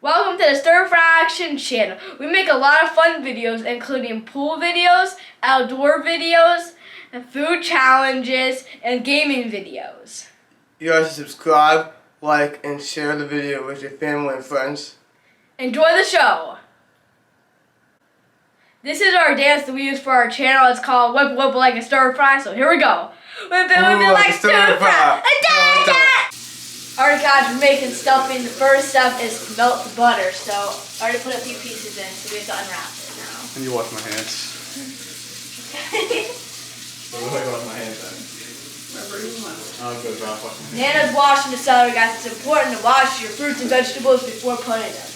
Welcome to the Stir Fraction channel. We make a lot of fun videos, including pool videos, outdoor videos, and food challenges, and gaming videos. You guys subscribe, like, and share the video with your family and friends. Enjoy the show. This is our dance that we use for our channel. It's called Whip Whip Like a Stir Fry. So here we go. Whip it like a stir fry. Alright guys, we're making stuffing. The first step is to melt the butter. So I already put a few pieces in, so we have to unwrap it now. And you wash my hands. So what do I wash my hands then? Whatever you want. I'll go drop wash my hands. Nana's washing the celery, guys. It's important to wash your fruits and vegetables before putting them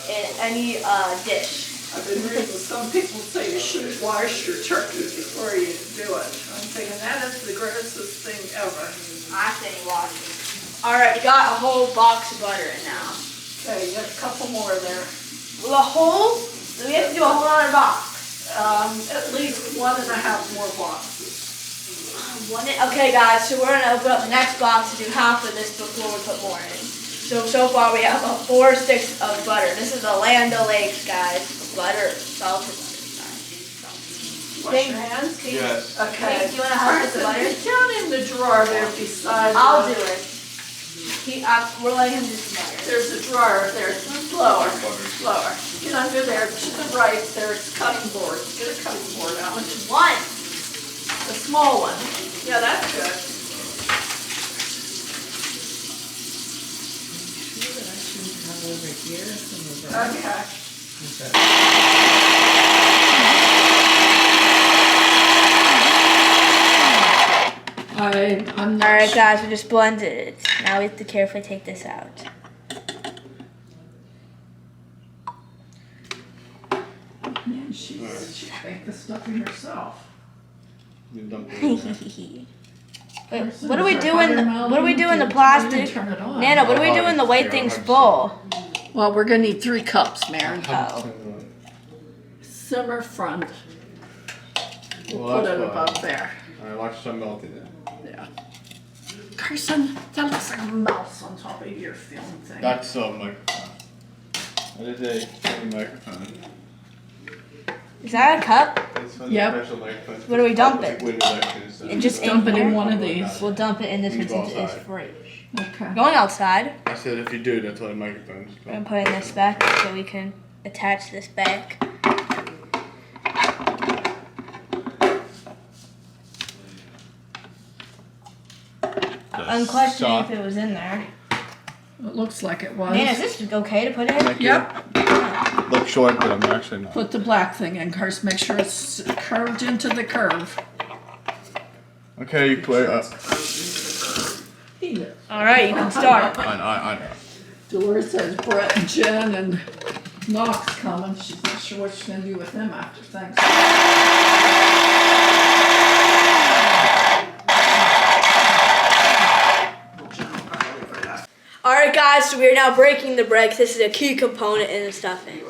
in any dish. I've been reading some people say you shouldn't wash your turkey before you do it. I'm thinking that is the grossest thing ever. I think wash it. Alright, we got a whole box of butter in now. Okay, you got a couple more there. Well, a whole? We have to do a whole other box. At least 1.5 more boxes. Okay guys, so we're going to open up the next box and do half of this before we put more in. So far we have 4 sticks of butter. This is the Land O'Lakes, guys. Butter, salted butter. Wash your hands? Yes. Okay. Do you want to help with the butter? It's down in the drawer there beside I'll do it. We're letting him do some butter. There's a drawer there. Slower. Slower. Get under there to the right. There's cutting boards. Get a cutting board out. Which one? The small one. Yeah, that's good. Okay. I'm not Alright guys, we just blended it. Now we have to carefully take this out. Man, she baked the stuffing herself. You dump it Wait, in there. what do we do in the plastic? Nana, what do we do when the white thing's full? Well, we're going to need 3 cups, Maren. Oh. Simmer front. We'll Well, put it that's above fine. there. Alright, watch some melting then. Yeah. Carson, that looks like a mouse on top of your film thing. That's a microphone. That is a tiny microphone. Is that a cup? It's for the Yep. special microphones. Where do we dump it? Window lectures and And just Dump it in here? one of these. We'll dump it in this You one go since it's outside. fridge. Okay. Going outside. I said if you do, that's why the microphone's We're gonna put in this back so we can attach this back. Unquestioning if it was in there. It looks like it was. Man, is this okay to put in? Thank you. Yep. Look short, but I'm actually not. Put the black thing in, Carson. Make sure it's curved into the curve. Okay, you play. Alright, you can start. I know. Dolores says Brett and Jen and Knox coming. She's not sure what she's going to do with them after Thanksgiving. Alright guys, so we are now breaking the bread. This is a key component in the stuffing.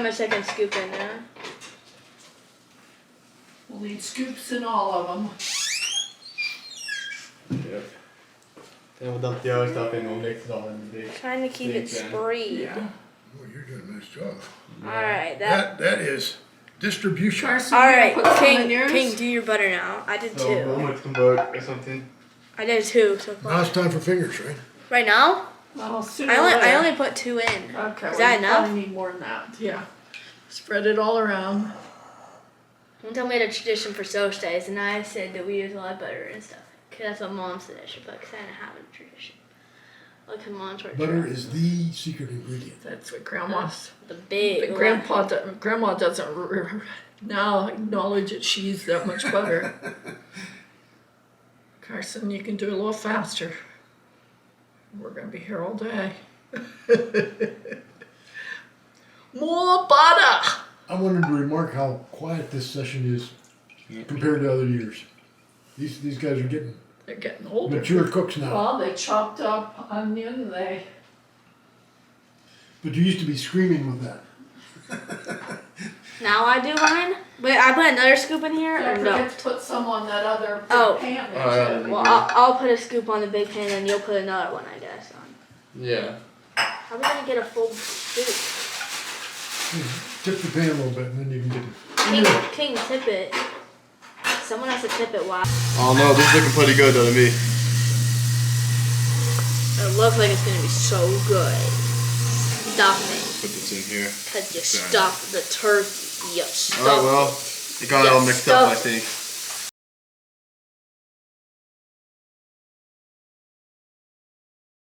much I can scoop in there. We'll need scoops in all of them. Yep. Then we'll dump the other stuff in. We'll mix it all in the big. Trying to keep it Big pan. sprayed. Yeah. Oh, you're doing a nice job. Alright, That is distribution. Carson, Alright, put some in King, yours? King, do your butter now. I did So we'll two. mix them both or something. I did two so Now far. it's time for fingers, right? Right now? Well, sooner I or only later. put two in. Okay, Is well, that you enough? probably need more than that, yeah. Spread it all around. One time we had a tradition for Social Days, and I said that we use a lot of butter and stuff. Cause that's what Mom said I should put, cause I didn't have a tradition. Look at Mom's torture. Butter is the secret ingredient. That's what Grandma's. The big. But Grandma doesn't now acknowledge that she used that much butter. Carson, you can do a little faster. We're gonna be here all day. More butter. I wanted to remark how quiet this session is compared to other years. These guys are getting They're getting older. mature cooks now. Well, they chopped up onion. But you used to be screaming with that. Now I do mine. Wait, I put another scoop in here or Don't no? forget to put some on that other big Oh. pan there, Oh, yeah. too. Well, I'll put a scoop on the big pan, and you'll put another one, I guess. On. Yeah. How are we gonna get a full scoop? Tip the pan a little bit and then you can get it. King, tip it. Someone has to tip it. Wow. Oh no, this is looking pretty good though to me. It looks like it's gonna be so good. Stuffing. Put this in here. Cause you stuff the turkey. You stuff Alright, well, it got it all mixed up, I Stuff. think.